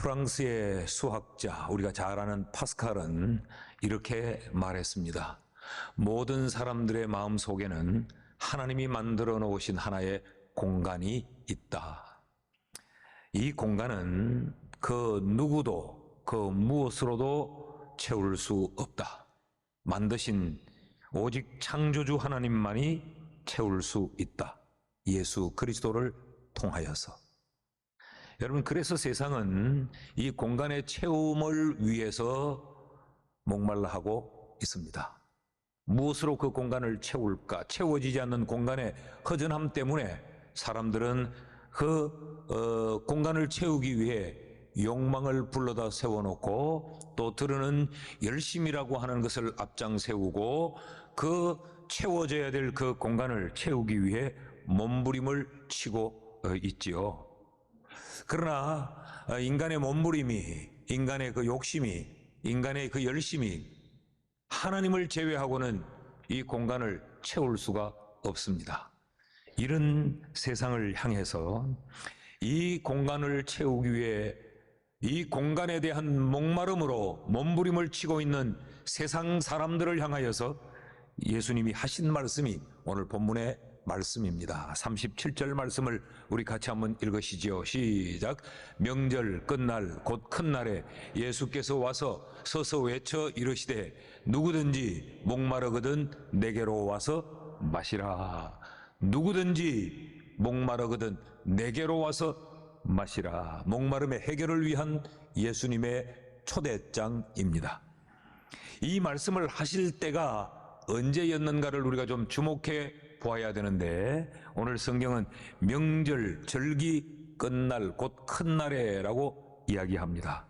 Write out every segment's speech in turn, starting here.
프랑스의 수학자, 우리가 잘 아는 파스칼은 이렇게 말했습니다. 모든 사람들의 마음 속에는 하나님이 만들어 놓으신 하나의 공간이 있다. 이 공간은 그 누구도 그 무엇으로도 채울 수 없다. 만드신 오직 창조주 하나님만이 채울 수 있다. 예수 그리스도를 통하여서. 여러분, 그래서 세상은 이 공간의 채움을 위해서 목말라 하고 있습니다. 무엇으로 그 공간을 채울까? 채워지지 않는 공간의 허전함 때문에 사람들은 그 공간을 채우기 위해 욕망을 불러다 세워놓고 또 들으는 열심이라고 하는 것을 앞장 세우고 그 채워져야 될 그 공간을 채우기 위해 몸부림을 치고 있지요. 그러나 인간의 몸부림이, 인간의 그 욕심이, 인간의 그 열심이 하나님을 제외하고는 이 공간을 채울 수가 없습니다. 이런 세상을 향해서 이 공간을 채우기 위해 이 공간에 대한 목마름으로 몸부림을 치고 있는 세상 사람들을 향하여서 예수님이 하신 말씀이 오늘 본문의 말씀입니다. 37절 말씀을 우리 같이 한번 읽으시죠. 시작. 명절 끝날 곧 큰 날에 예수께서 와서 서서 외쳐 이르시되 누구든지 목마르거든 내게로 와서 마시라. 누구든지 목마르거든 내게로 와서 마시라. 목마름의 해결을 위한 예수님의 초대장입니다. 이 말씀을 하실 때가 언제였는가를 우리가 좀 주목해 보아야 되는데, 오늘 성경은 명절 절기 끝날 곧 큰 날에라고 이야기합니다.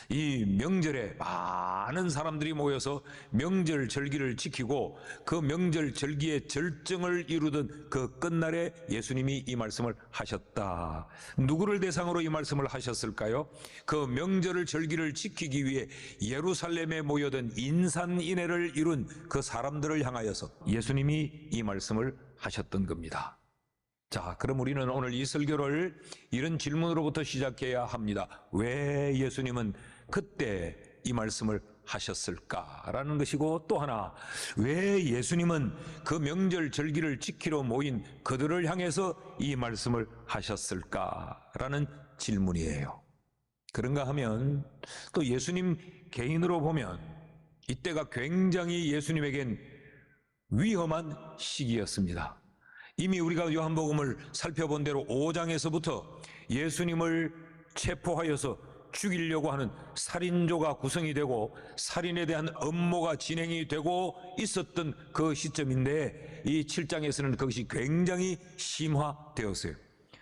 이 명절에 많은 사람들이 모여서 명절 절기를 지키고 그 명절 절기의 절정을 이루던 그 끝날에 예수님이 이 말씀을 하셨다. 누구를 대상으로 이 말씀을 하셨을까요? 그 명절을 절기를 지키기 위해 예루살렘에 모여든 인산인해를 이룬 그 사람들을 향하여서 예수님이 이 말씀을 하셨던 겁니다. 자, 그럼 우리는 오늘 이 설교를 이런 질문으로부터 시작해야 합니다. 왜 예수님은 그때 이 말씀을 하셨을까라는 것이고, 또 하나, 왜 예수님은 그 명절 절기를 지키러 모인 그들을 향해서 이 말씀을 하셨을까라는 질문이에요. 그런가 하면 또 예수님 개인으로 보면 이때가 굉장히 예수님에겐 위험한 시기였습니다. 이미 우리가 요한복음을 살펴본 대로 5장에서부터 예수님을 체포하여서 죽이려고 하는 살인조가 구성이 되고 살인에 대한 음모가 진행이 되고 있었던 그 시점인데, 이 7장에서는 그것이 굉장히 심화되었어요.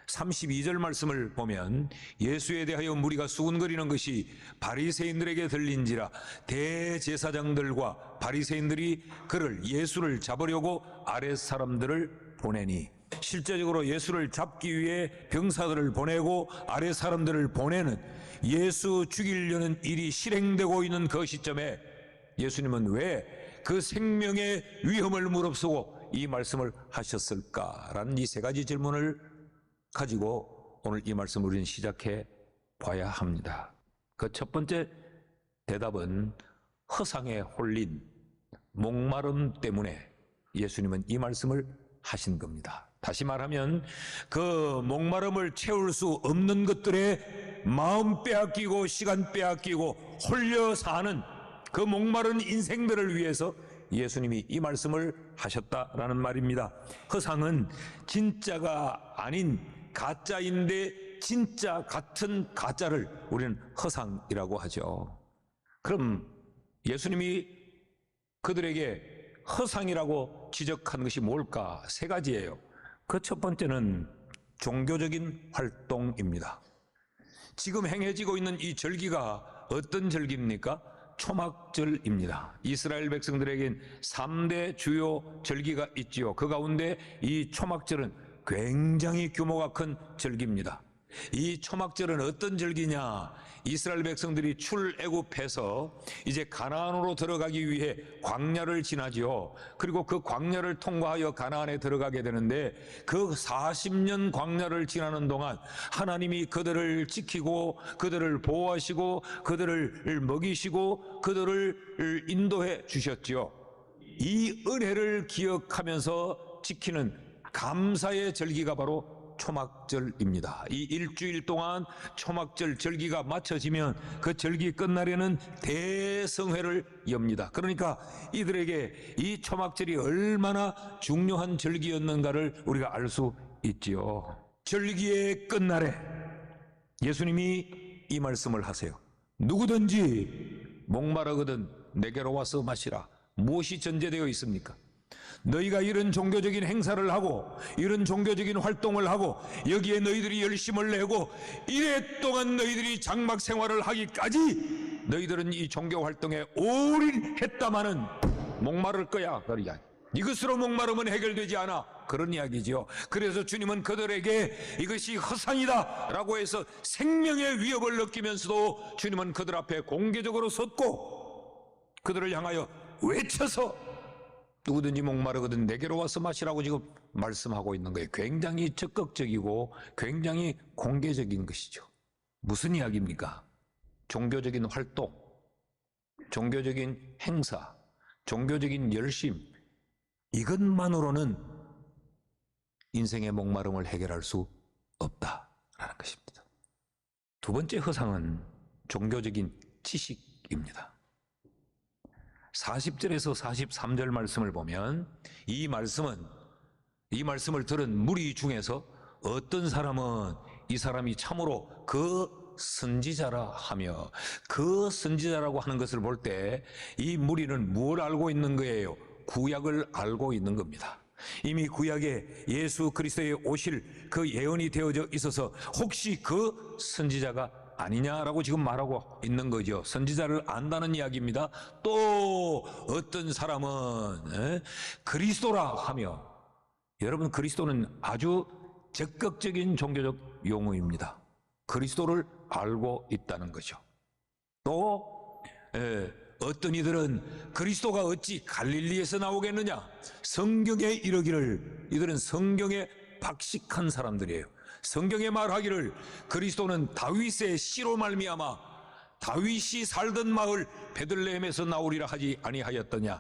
32절 말씀을 보면 예수에 대하여 무리가 수군거리는 것이 바리새인들에게 들린지라 대제사장들과 바리새인들이 그를 예수를 잡으려고 아랫 사람들을 보내니, 실제적으로 예수를 잡기 위해 병사들을 보내고 아랫 사람들을 보내는, 예수 죽이려는 일이 실행되고 있는 그 시점에 예수님은 왜 그 생명의 위험을 무릅쓰고 이 말씀을 하셨을까라는 이 세 가지 질문을 가지고 오늘 이 말씀을 우리는 시작해 봐야 합니다. 그 첫 번째 대답은 허상에 홀린 목마름 때문에 예수님은 이 말씀을 하신 겁니다. 다시 말하면 그 목마름을 채울 수 없는 것들에 마음 빼앗기고 시간 빼앗기고 홀려 사는 그 목마른 인생들을 위해서 예수님이 이 말씀을 하셨다라는 말입니다. 허상은 진짜가 아닌 가짜인데 진짜 같은 가짜를 우리는 허상이라고 하죠. 그럼 예수님이 그들에게 허상이라고 지적한 것이 뭘까? 세 가지예요. 그 첫 번째는 종교적인 활동입니다. 지금 행해지고 있는 이 절기가 어떤 절기입니까? 초막절입니다. 이스라엘 백성들에겐 3대 주요 절기가 있지요. 그 가운데 이 초막절은 굉장히 규모가 큰 절기입니다. 이 초막절은 어떤 절기냐? 이스라엘 백성들이 출애굽해서 이제 가나안으로 들어가기 위해 광야를 지나지요. 그리고 그 광야를 통과하여 가나안에 들어가게 되는데, 그 40년 광야를 지나는 동안 하나님이 그들을 지키고 그들을 보호하시고 그들을 먹이시고 그들을 인도해 주셨지요. 이 은혜를 기억하면서 지키는 감사의 절기가 바로 초막절입니다. 이 일주일 동안 초막절 절기가 마쳐지면 그 절기 끝날에는 대성회를 엽니다. 그러니까 이들에게 이 초막절이 얼마나 중요한 절기였는가를 우리가 알 수 있지요. 절기의 끝날에 예수님이 이 말씀을 하세요. 누구든지 목마르거든 내게로 와서 마시라. 무엇이 전제되어 있습니까? 너희가 이런 종교적인 행사를 하고 이런 종교적인 활동을 하고 여기에 너희들이 열심을 내고 이랫동안 너희들이 장막 생활을 하기까지 너희들은 이 종교 활동에 올인했다마는 목마를 거야. 이것으로 목마름은 해결되지 않아. 그런 이야기죠. 그래서 주님은 그들에게 이것이 허상이다 라고 해서 생명의 위협을 느끼면서도 주님은 그들 앞에 공개적으로 섰고 그들을 향하여 외쳐서 누구든지 목마르거든 내게로 와서 마시라고 지금 말씀하고 있는 거예요. 굉장히 적극적이고 굉장히 공개적인 것이죠. 무슨 이야기입니까? 종교적인 활동, 종교적인 행사, 종교적인 열심, 이것만으로는 인생의 목마름을 해결할 수 없다라는 것입니다. 두 번째 허상은 종교적인 지식입니다. 40절에서 43절 말씀을 보면 이 말씀을 들은 무리 중에서 어떤 사람은 이 사람이 참으로 그 선지자라 하며, 그 선지자라고 하는 것을 볼 때 이 무리는 뭘 알고 있는 거예요? 구약을 알고 있는 겁니다. 이미 구약에 예수 그리스도의 오실 그 예언이 되어져 있어서 혹시 그 선지자가 아니냐라고 지금 말하고 있는 거죠. 선지자를 안다는 이야기입니다. 또 어떤 사람은 그리스도라 하며, 여러분 그리스도는 아주 적극적인 종교적 용어입니다. 그리스도를 알고 있다는 거죠. 또 어떤 이들은 그리스도가 어찌 갈릴리에서 나오겠느냐, 성경에 이르기를, 이들은 성경에 박식한 사람들이에요. 성경에 말하기를 그리스도는 다윗의 씨로 말미암아 다윗이 살던 마을 베들레헴에서 나오리라 하지 아니하였더냐.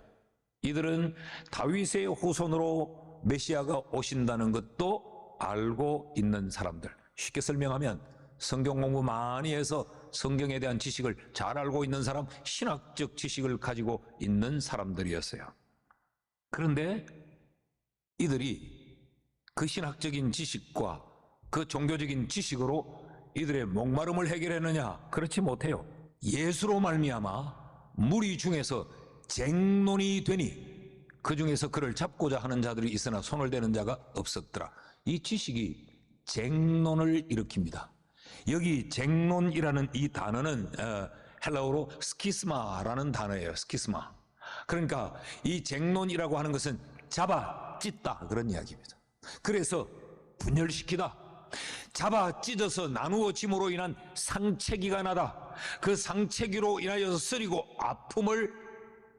이들은 다윗의 후손으로 메시아가 오신다는 것도 알고 있는 사람들. 쉽게 설명하면 성경 공부 많이 해서 성경에 대한 지식을 잘 알고 있는 사람, 신학적 지식을 가지고 있는 사람들이었어요. 그런데 이들이 그 신학적인 지식과 그 종교적인 지식으로 이들의 목마름을 해결했느냐? 그렇지 못해요. 예수로 말미암아 무리 중에서 쟁론이 되니 그 중에서 그를 잡고자 하는 자들이 있으나 손을 대는 자가 없었더라. 이 지식이 쟁론을 일으킵니다. 여기 쟁론이라는 이 단어는 헬라어로 스키스마라는 단어예요. 스키스마. 그러니까 이 쟁론이라고 하는 것은 잡아 찢다, 그런 이야기입니다. 그래서 분열시키다, 잡아 찢어서 나누어짐으로 인한 상체기가 나다, 그 상체기로 인하여서 쓰리고 아픔을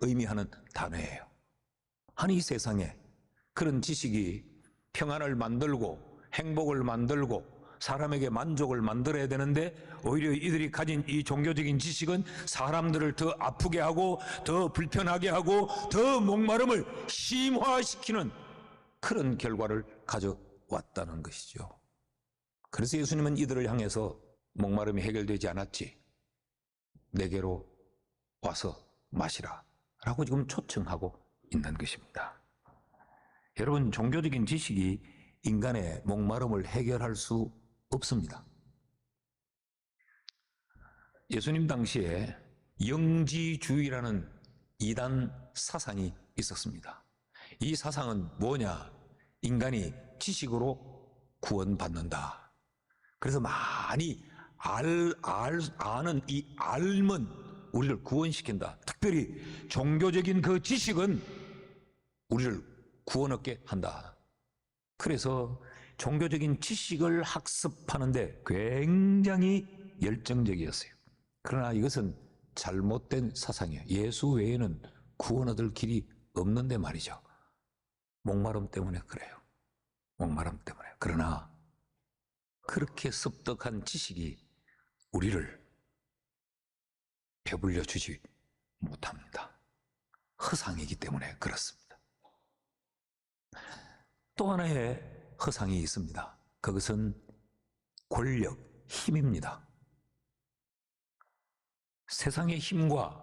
의미하는 단어예요. 아니, 이 세상에 그런 지식이 평안을 만들고 행복을 만들고 사람에게 만족을 만들어야 되는데, 오히려 이들이 가진 이 종교적인 지식은 사람들을 더 아프게 하고 더 불편하게 하고 더 목마름을 심화시키는 그런 결과를 가져왔다는 것이죠. 그래서 예수님은 이들을 향해서 목마름이 해결되지 않았지, 내게로 와서 마시라 라고 지금 초청하고 있는 것입니다. 여러분, 종교적인 지식이 인간의 목마름을 해결할 수 없습니다. 예수님 당시에 영지주의라는 이단 사상이 있었습니다. 이 사상은 뭐냐? 인간이 지식으로 구원받는다. 그래서 많이 아는 이 알면 우리를 구원시킨다. 특별히 종교적인 그 지식은 우리를 구원 얻게 한다. 그래서 종교적인 지식을 학습하는데 굉장히 열정적이었어요. 그러나 이것은 잘못된 사상이에요. 예수 외에는 구원 얻을 길이 없는데 말이죠. 목마름 때문에 그래요. 목마름 때문에. 그러나 그렇게 습득한 지식이 우리를 배불려 주지 못합니다. 허상이기 때문에 그렇습니다. 또 하나의 허상이 있습니다. 그것은 권력, 힘입니다. 세상의 힘과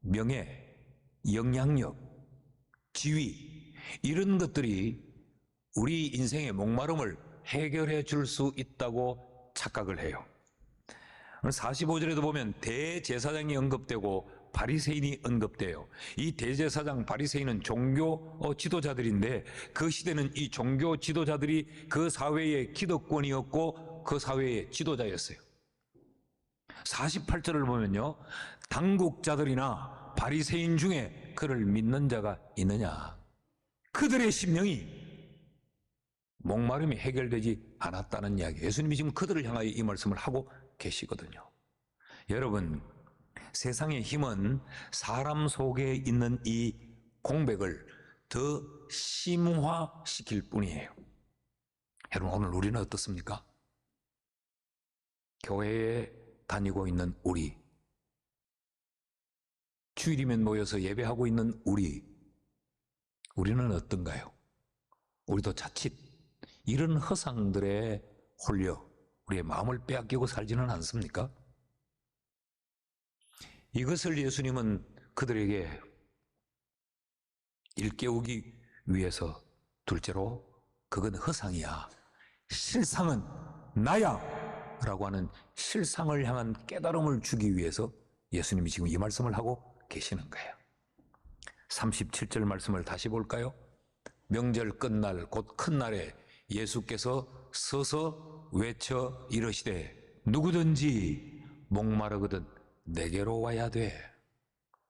명예, 영향력, 지위, 이런 것들이 우리 인생의 목마름을 해결해 줄 수 있다고 착각을 해요. 45절에도 보면 대제사장이 언급되고 바리새인이 언급돼요. 이 대제사장, 바리새인은 종교 지도자들인데 그 시대는 이 종교 지도자들이 그 사회의 기득권이었고 그 사회의 지도자였어요. 48절을 보면요, 당국자들이나 바리새인 중에 그를 믿는 자가 있느냐? 그들의 심령이 목마름이 해결되지 않았다는 이야기. 예수님이 지금 그들을 향하여 이 말씀을 하고 계시거든요. 여러분, 세상의 힘은 사람 속에 있는 이 공백을 더 심화시킬 뿐이에요. 여러분, 오늘 우리는 어떻습니까? 교회에 다니고 있는 우리, 주일이면 모여서 예배하고 있는 우리는 어떤가요? 우리도 자칫 이런 허상들에 홀려 우리의 마음을 빼앗기고 살지는 않습니까? 이것을 예수님은 그들에게 일깨우기 위해서 둘째로 그건 허상이야, 실상은 나야 라고 하는 실상을 향한 깨달음을 주기 위해서 예수님이 지금 이 말씀을 하고 계시는 거예요. 37절 말씀을 다시 볼까요? 명절 끝날 곧 큰 날에 예수께서 서서 외쳐 이르시되 누구든지 목마르거든 내게로 와야 돼.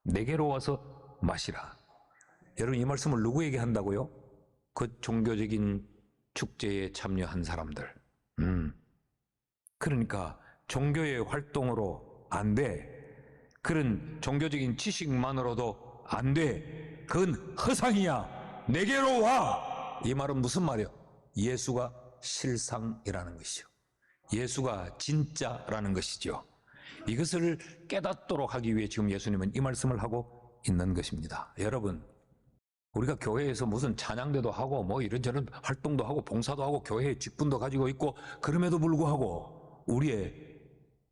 내게로 와서 마시라. 여러분, 이 말씀을 누구에게 한다고요? 그 종교적인 축제에 참여한 사람들. 그러니까 종교의 활동으로 안 돼. 그런 종교적인 지식만으로도 안 돼. 그건 허상이야. 내게로 와. 이 말은 무슨 말이에요? 예수가 실상이라는 것이죠. 예수가 진짜라는 것이죠. 이것을 깨닫도록 하기 위해 지금 예수님은 이 말씀을 하고 있는 것입니다. 여러분, 우리가 교회에서 무슨 찬양대도 하고 뭐 이런저런 활동도 하고 봉사도 하고 교회에 직분도 가지고 있고 그럼에도 불구하고 우리의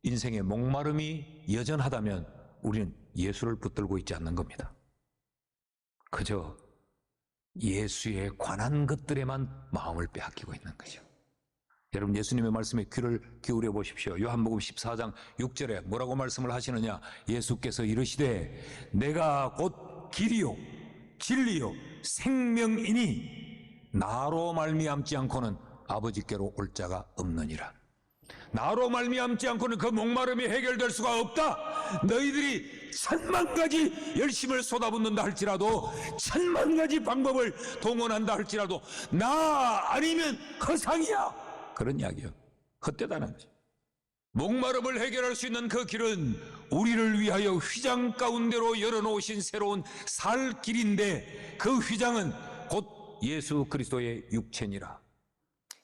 인생의 목마름이 여전하다면 우리는 예수를 붙들고 있지 않는 겁니다. 그저 예수에 관한 것들에만 마음을 빼앗기고 있는 거죠. 여러분, 예수님의 말씀에 귀를 기울여 보십시오. 요한복음 14장 6절에 뭐라고 말씀을 하시느냐? 예수께서 이르시되 내가 곧 길이요 진리요 생명이니 나로 말미암지 않고는 아버지께로 올 자가 없느니라. 나로 말미암지 않고는 그 목마름이 해결될 수가 없다. 너희들이 10,000가지 열심을 쏟아붓는다 할지라도 10,000가지 방법을 동원한다 할지라도 나 아니면 허상이야. 그런 이야기예요. 헛되다는 거죠. 목마름을 해결할 수 있는 그 길은 우리를 위하여 휘장 가운데로 열어놓으신 새로운 살 길인데 그 휘장은 곧 예수 그리스도의 육체니라.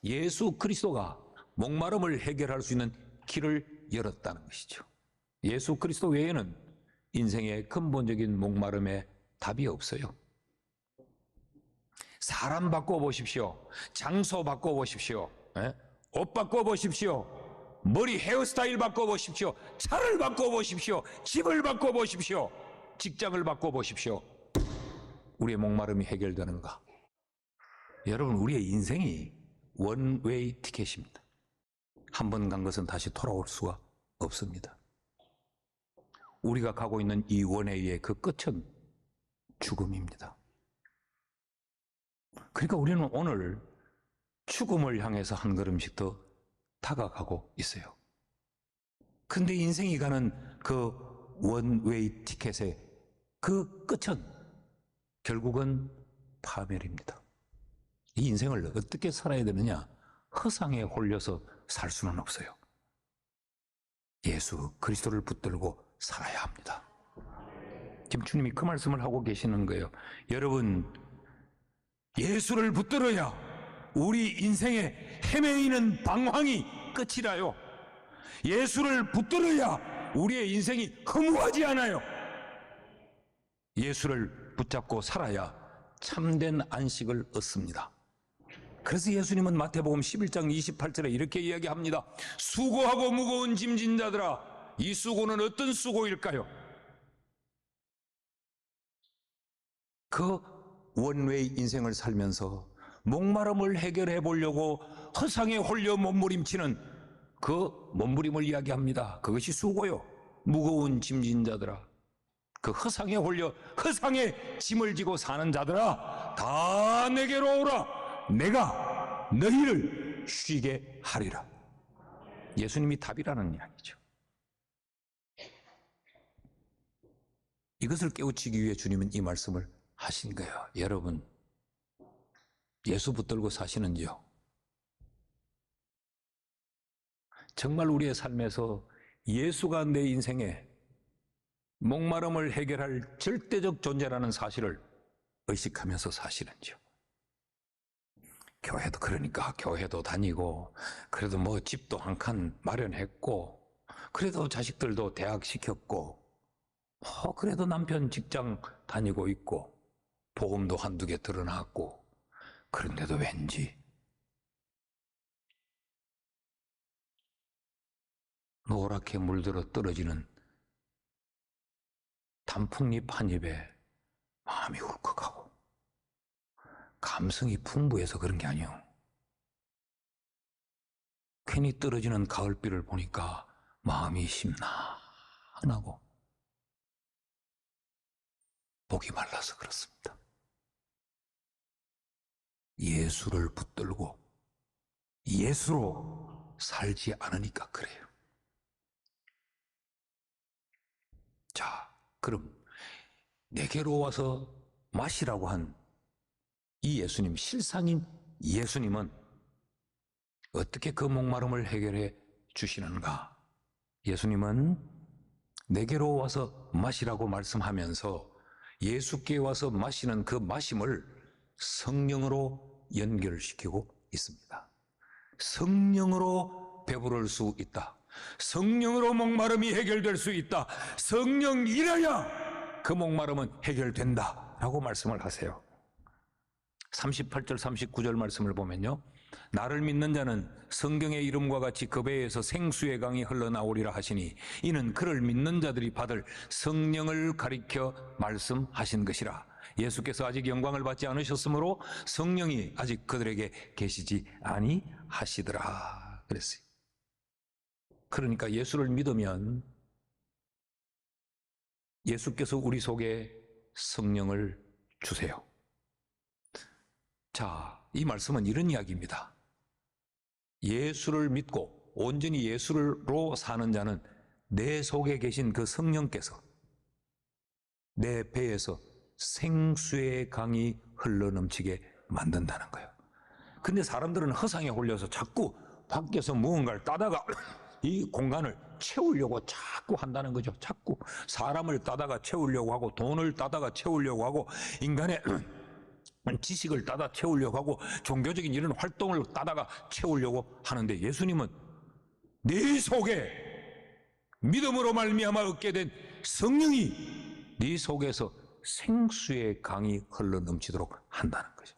예수 그리스도가 목마름을 해결할 수 있는 길을 열었다는 것이죠. 예수 그리스도 외에는 인생의 근본적인 목마름에 답이 없어요. 사람 바꿔보십시오. 장소 바꿔보십시오. 옷 바꿔보십시오. 머리 헤어스타일 바꿔보십시오. 차를 바꿔보십시오. 집을 바꿔보십시오. 직장을 바꿔보십시오. 우리의 목마름이 해결되는가? 여러분, 우리의 인생이 원웨이 티켓입니다. 한 번 간 것은 다시 돌아올 수가 없습니다. 우리가 가고 있는 이 원웨이의 그 끝은 죽음입니다. 그러니까 우리는 오늘 죽음을 향해서 한 걸음씩 더 다가가고 있어요. 근데 인생이 가는 그 원웨이 티켓의 그 끝은 결국은 파멸입니다. 이 인생을 어떻게 살아야 되느냐? 허상에 홀려서 살 수는 없어요. 예수 그리스도를 붙들고 살아야 합니다. 지금 주님이 그 말씀을 하고 계시는 거예요. 여러분, 예수를 붙들어야 우리 인생의 헤매이는 방황이 끝이라요. 예수를 붙들어야 우리의 인생이 허무하지 않아요. 예수를 붙잡고 살아야 참된 안식을 얻습니다. 그래서 예수님은 마태복음 11장 28절에 이렇게 이야기합니다. 수고하고 무거운 짐진 자들아, 이 수고는 어떤 수고일까요? 그 원웨이 인생을 살면서 목마름을 해결해 보려고 허상에 홀려 몸부림치는 그 몸부림을 이야기합니다. 그것이 수고요. 무거운 짐진 자들아, 그 허상에 홀려 허상에 짐을 지고 사는 자들아, 다 내게로 오라. 내가 너희를 쉬게 하리라. 예수님이 답이라는 이야기죠. 이것을 깨우치기 위해 주님은 이 말씀을 하신 거예요. 여러분, 예수 붙들고 사시는지요? 정말 우리의 삶에서 예수가 내 인생에 목마름을 해결할 절대적 존재라는 사실을 의식하면서 사시는지요? 교회도 그러니까 교회도 다니고, 그래도 뭐 집도 한 칸 마련했고, 그래도 자식들도 대학 시켰고, 그래도 남편 직장 다니고 있고, 복음도 한두 개 드러났고, 그런데도 왠지 노랗게 물들어 떨어지는 단풍잎 한 잎에 마음이 울컥하고, 감성이 풍부해서 그런 게 아니에요. 괜히 떨어지는 가을비를 보니까 마음이 심란하고 목이 말라서 그렇습니다. 예수를 붙들고 예수로 살지 않으니까 그래요. 자, 그럼 내게로 와서 마시라고 한 이 예수님, 실상인 예수님은 어떻게 그 목마름을 해결해 주시는가? 예수님은 내게로 와서 마시라고 말씀하면서 예수께 와서 마시는 그 마심을 성령으로 연결시키고 있습니다. 성령으로 배부를 수 있다. 성령으로 목마름이 해결될 수 있다. 성령이라야 그 목마름은 해결된다 라고 말씀을 하세요. 38절 39절 말씀을 보면요, 나를 믿는 자는 성경의 이름과 같이 그 배에서 생수의 강이 흘러나오리라 하시니 이는 그를 믿는 자들이 받을 성령을 가리켜 말씀하신 것이라. 예수께서 아직 영광을 받지 않으셨으므로 성령이 아직 그들에게 계시지 아니하시더라 그랬어요. 그러니까 예수를 믿으면 예수께서 우리 속에 성령을 주세요. 자, 이 말씀은 이런 이야기입니다. 예수를 믿고 온전히 예수로 사는 자는 내 속에 계신 그 성령께서 내 배에서 생수의 강이 흘러넘치게 만든다는 거예요. 근데 사람들은 허상에 홀려서 자꾸 밖에서 무언가를 따다가 이 공간을 채우려고 자꾸 한다는 거죠. 자꾸 사람을 따다가 채우려고 하고, 돈을 따다가 채우려고 하고, 인간의 지식을 따다 채우려고 하고, 종교적인 이런 활동을 따다가 채우려고 하는데, 예수님은 네 속에 믿음으로 말미암아 얻게 된 성령이 네 속에서 생수의 강이 흘러넘치도록 한다는 거죠.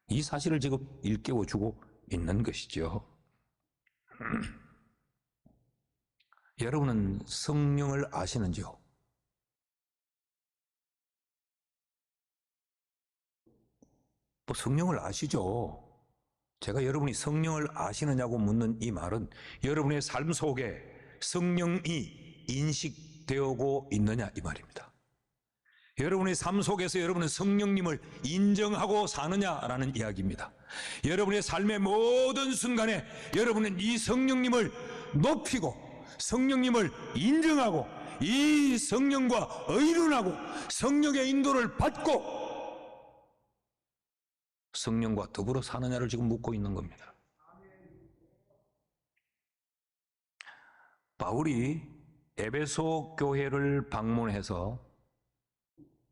이 사실을 지금 일깨워주고 있는 것이죠. 여러분은 성령을 아시는지요? 뭐 성령을 아시죠? 제가 여러분이 성령을 아시느냐고 묻는 이 말은 여러분의 삶 속에 성령이 인식되고 있느냐 이 말입니다. 여러분의 삶 속에서 여러분은 성령님을 인정하고 사느냐라는 이야기입니다. 여러분의 삶의 모든 순간에 여러분은 이 성령님을 높이고 성령님을 인정하고 이 성령과 의논하고 성령의 인도를 받고 성령과 더불어 사느냐를 지금 묻고 있는 겁니다. 바울이 에베소 교회를 방문해서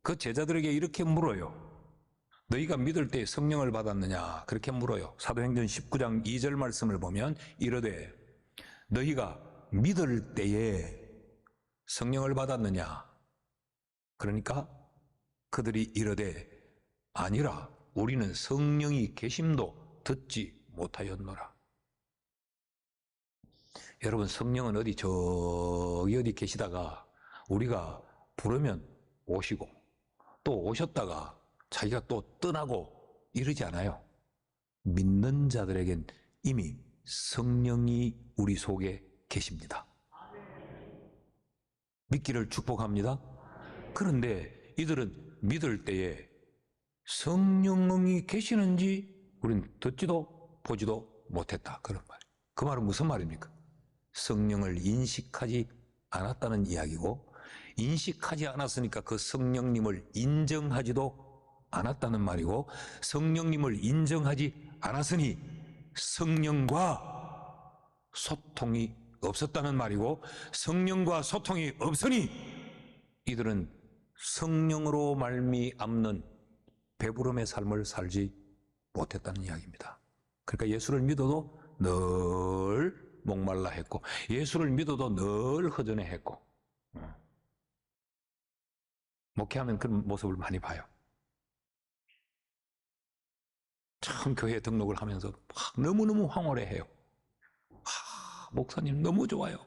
그 제자들에게 이렇게 물어요. 너희가 믿을 때 성령을 받았느냐? 그렇게 물어요. 사도행전 19장 2절 말씀을 보면 이르되 너희가 믿을 때에 성령을 받았느냐? 그러니까 그들이 이르되 아니라 우리는 성령이 계심도 듣지 못하였노라. 여러분, 성령은 저기 어디 계시다가 우리가 부르면 오시고 또 오셨다가 자기가 또 떠나고 이러지 않아요. 믿는 자들에겐 이미 성령이 우리 속에 계십니다. 믿기를 축복합니다. 그런데 이들은 믿을 때에 성령이 계시는지 우리는 듣지도 보지도 못했다. 그런 말. 그 말은 무슨 말입니까? 성령을 인식하지 않았다는 이야기고, 인식하지 않았으니까 그 성령님을 인정하지도 않았다는 말이고, 성령님을 인정하지 않았으니 성령과 소통이 없었다는 말이고, 성령과 소통이 없으니 이들은 성령으로 말미암는 배부름의 삶을 살지 못했다는 이야기입니다. 그러니까 예수를 믿어도 늘 목말라 했고, 예수를 믿어도 늘 허전해 했고, 목회하면 그런 모습을 많이 봐요. 처음 교회에 등록을 하면서 너무너무 황홀해해요. 목사님 너무 좋아요.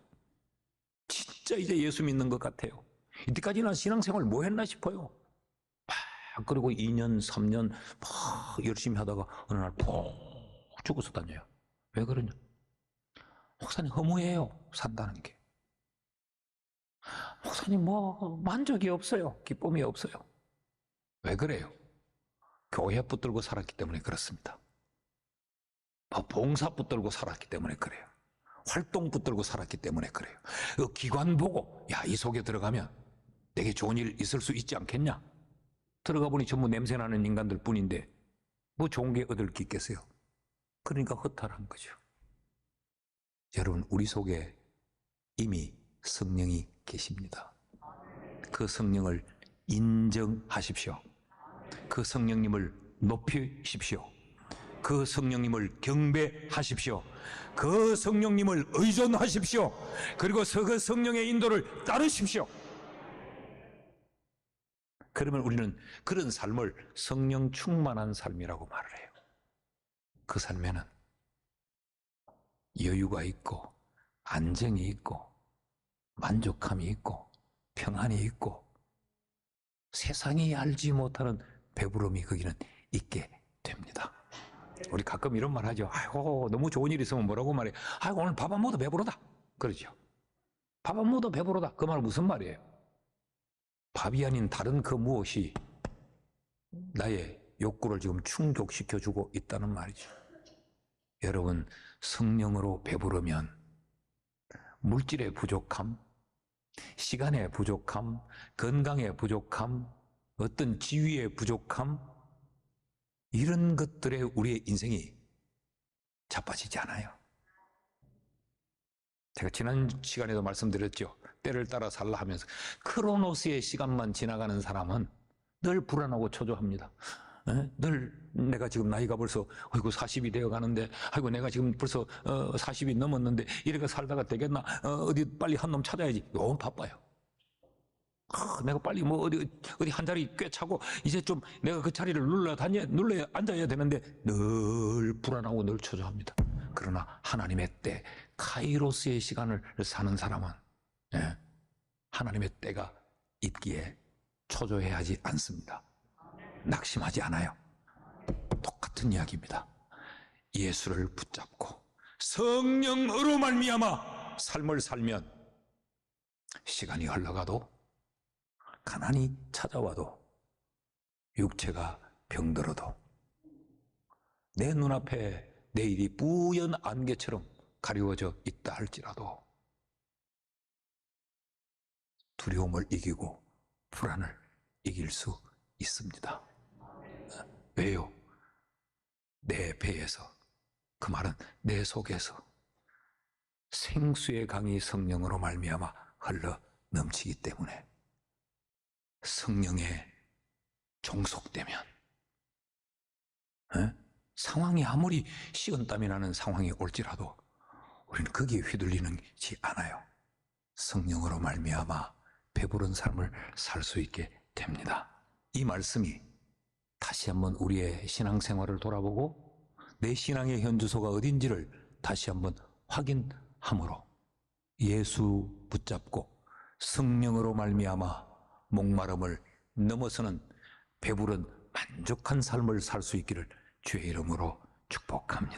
진짜 이제 예수 믿는 것 같아요. 이때까지는 신앙생활 뭐 했나 싶어요. 그리고 2년, 3년 막 열심히 하다가 어느 날 푹 죽어서 다녀요. 왜 그러냐? 목사님 허무해요, 산다는 게. 목사님 뭐 만족이 없어요. 기쁨이 없어요. 왜 그래요? 교회 붙들고 살았기 때문에 그렇습니다. 봉사 붙들고 살았기 때문에 그래요. 활동 붙들고 살았기 때문에 그래요. 그 기관 보고 야, 이 속에 들어가면 내게 좋은 일 있을 수 있지 않겠냐? 들어가 보니 전부 냄새나는 인간들 뿐인데 뭐 좋은 게 얻을 게 있겠어요? 그러니까 허탈한 거죠. 여러분, 우리 속에 이미 성령이 계십니다. 그 성령을 인정하십시오. 그 성령님을 높이십시오. 그 성령님을 경배하십시오. 그 성령님을 의존하십시오. 그리고 그 성령의 인도를 따르십시오. 그러면 우리는 그런 삶을 성령 충만한 삶이라고 말을 해요. 그 삶에는 여유가 있고 안정이 있고 만족함이 있고 평안이 있고 세상이 알지 못하는 배부름이 거기는 있게 됩니다. 우리 가끔 이런 말 하죠. 아이고 너무 좋은 일 있으면 뭐라고 말해? 아이고 오늘 밥 안 먹어도 배부르다. 그러죠. 밥 안 먹어도 배부르다. 그 말 무슨 말이에요? 밥이 아닌 다른 그 무엇이 나의 욕구를 지금 충족시켜주고 있다는 말이죠. 여러분, 성령으로 배부르면 물질의 부족함, 시간의 부족함, 건강의 부족함, 어떤 지위의 부족함, 이런 것들에 우리의 인생이 자빠지지 않아요. 제가 지난 시간에도 말씀드렸죠. 때를 따라 살라 하면서 크로노스의 시간만 지나가는 사람은 늘 불안하고 초조합니다. 늘 내가 지금 나이가 벌써 40이 되어 가는데 아이고 내가 지금 벌써 40이 넘었는데 이렇게 살다가 되겠나? 어디 빨리 한 놈 찾아야지. 너무 바빠요. 내가 빨리 뭐 어디 한 자리 꽤 차고 이제 좀 내가 그 자리를 눌러야 앉아야 되는데 늘 불안하고 늘 초조합니다. 그러나 하나님의 때, 카이로스의 시간을 사는 사람은 하나님의 때가 있기에 초조해하지 않습니다. 낙심하지 않아요. 똑같은 이야기입니다. 예수를 붙잡고 성령으로 말미암아 삶을 살면 시간이 흘러가도 가난이 찾아와도 육체가 병들어도 내 눈앞에 내일이 뿌연 안개처럼 가려워져 있다 할지라도 두려움을 이기고 불안을 이길 수 있습니다. 왜요? 내 배에서, 그 말은 내 속에서 생수의 강이 성령으로 말미암아 흘러 넘치기 때문에 성령에 종속되면 상황이 아무리 식은땀이 나는 상황이 올지라도 우리는 거기에 휘둘리는지 않아요. 성령으로 말미암아 배부른 삶을 살 수 있게 됩니다. 이 말씀이 다시 한번 우리의 신앙생활을 돌아보고 내 신앙의 현주소가 어딘지를 다시 한번 확인함으로 예수 붙잡고 성령으로 말미암아 목마름을 넘어서는 배부른 만족한 삶을 살 수 있기를 주의 이름으로 축복합니다.